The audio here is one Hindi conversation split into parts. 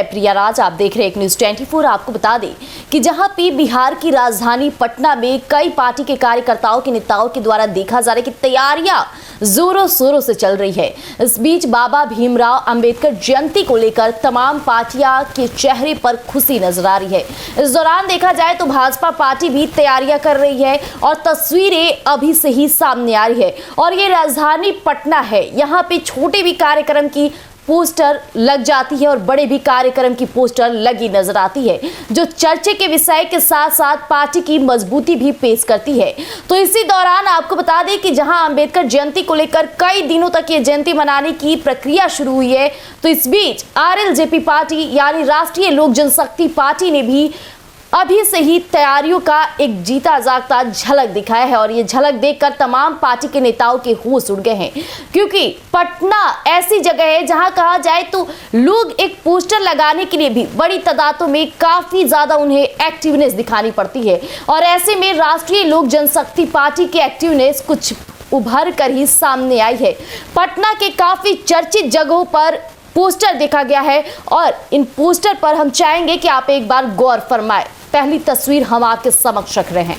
मैं प्रिया राज, आप देख रहे हैं न्यूज़ 24। आपको बता दें कि जहां पे बिहार की राजधानी पटना में कई पार्टी के कार्यकर्ताओं के नेताओं के द्वारा देखा जा रहा है कि तैयारियां जोरों शोरों से चल रही है। इस बीच बाबा भीमराव अंबेडकर जयंती को लेकर तमाम पार्टियां के चेहरे पर खुशी नजर आ रही है। इस दौरान देखा जाए तो भाजपा पार्टी भी तैयारियां कर रही है और तस्वीरें अभी से ही सामने आ रही है। और ये राजधानी पटना है, यहाँ पे छोटे भी कार्यक्रम की पोस्टर लग जाती है और बड़े भी कार्यक्रम की पोस्टर लगी नजर आती है, जो चर्चे के विषय के साथ साथ पार्टी की मजबूती भी पेश करती है। तो इसी दौरान आपको बता दें कि जहां अंबेडकर जयंती को लेकर कई दिनों तक ये जयंती मनाने की प्रक्रिया शुरू हुई है, तो इस बीच आरएलजेपी पार्टी यानी राष्ट्रीय लोक जनशक्ति पार्टी ने भी अभी से ही तैयारियों का एक जीता जागता झलक दिखाया है। और ये झलक देखकर तमाम पार्टी के नेताओं के होश उड़ गए हैं, क्योंकि पटना ऐसी जगह है जहां कहा जाए तो लोग एक पोस्टर लगाने के लिए भी बड़ी तादादों में काफी ज्यादा उन्हें एक्टिवनेस दिखानी पड़ती है। और ऐसे में राष्ट्रीय लोक जनशक्ति पार्टी की एक्टिवनेस कुछ उभर कर ही सामने आई है। पटना के काफी चर्चित जगहों पर पोस्टर देखा गया है और इन पोस्टर पर हम चाहेंगे कि आप एक बार गौर फरमाएं। पहली तस्वीर हम आपके समक्ष रख रहे हैं।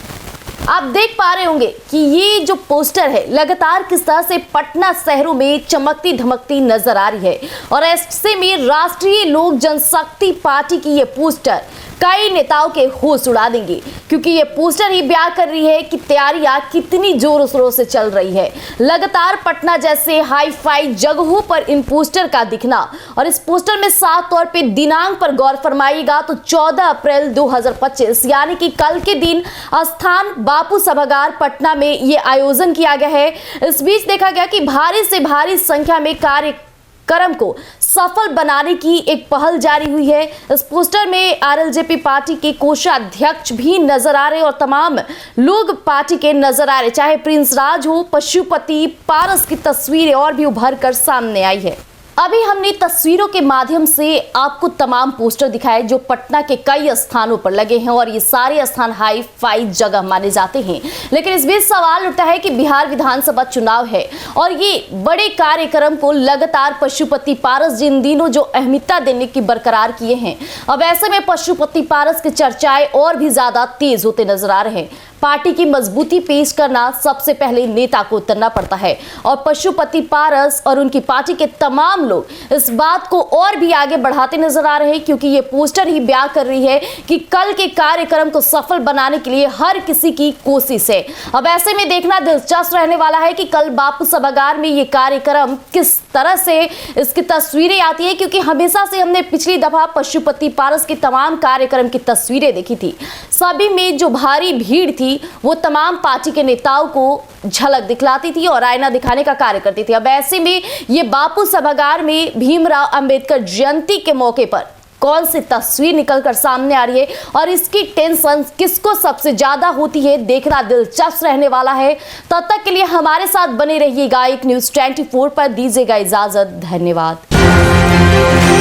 आप देख पा रहे होंगे कि ये जो पोस्टर है लगातार किस तरह से पटना शहरों में चमकती धमकती नजर आ रही है। और ऐसे में राष्ट्रीय लोक जनशक्ति पार्टी की ये पोस्टर कई नेताओं के होश उड़ा देंगे, क्योंकि ये पोस्टर ही बयां कर रही है कि तैयारियां कितनी जोरों शोरों से चल रही है। लगातार पटना जैसे हाई फाई जगहों पर इन पोस्टर का दिखना, और इस पोस्टर में साफ तौर पे दिनांक पर गौर फरमाइएगा तो 14 अप्रैल 2025 यानी कि कल के दिन स्थान बापू सभागार पटना में ये आयोजन किया गया है। इस बीच देखा गया कि भारी से भारी संख्या में कार्यक्रम को सफल बनाने की एक पहल जारी हुई है। इस पोस्टर में आरएलजेपी पार्टी के कोषाध्यक्ष भी नजर आ रहे और तमाम लोग पार्टी के नजर आ रहे, चाहे प्रिंस राज हो, पशुपति पारस की तस्वीरें और भी उभर कर सामने आई है। अभी हमने तस्वीरों के माध्यम से आपको तमाम पोस्टर दिखाए जो पटना के कई स्थानों पर लगे हैं, और ये सारे स्थान हाई फाई जगह माने जाते हैं। लेकिन इस बीच सवाल उठता है कि बिहार विधानसभा चुनाव है और ये बड़े कार्यक्रम को लगातार पशुपति पारस जिन दिनों जो अहमियता देने की बरकरार किए हैं, अब ऐसे में पशुपति पारस की चर्चाएं और भी ज्यादा तेज होते नजर आ रहे हैं। पार्टी की मजबूती पेश करना सबसे पहले नेता को उतरना पड़ता है, और पशुपति पारस और उनकी पार्टी के तमाम लोग इस बात को और भी आगे बढ़ाते नजर आ रहे हैं, क्योंकि ये पोस्टर ही बयां कर रही है कि कल के कार्यक्रम को सफल बनाने के लिए हर किसी की कोशिश है। अब ऐसे में देखना दिलचस्प रहने वाला है कि कल बापू सभागार में ये कार्यक्रम किस तरह से इसकी तस्वीरें आती है, क्योंकि हमेशा से हमने पिछली दफा पशुपति पारस के तमाम कार्यक्रम की तस्वीरें देखी थी। सभी में जो भारी भीड़ थी वो तमाम पार्टी के नेताओं को झलक दिखलाती थी और आईना दिखाने का कार्य करती थी। अब ऐसे में ये बापू सभागार में भीमराव अंबेडकर जयंती के मौके पर कौन सी तस्वीर निकलकर सामने आ रही है और इसकी टेंशन किसको सबसे ज्यादा होती है, देखना दिलचस्प रहने वाला है। तब तक के लिए हमारे साथ बने रहिएगा एक न्यूज़ 24 पर। दीजिएगा इजाजत, धन्यवाद।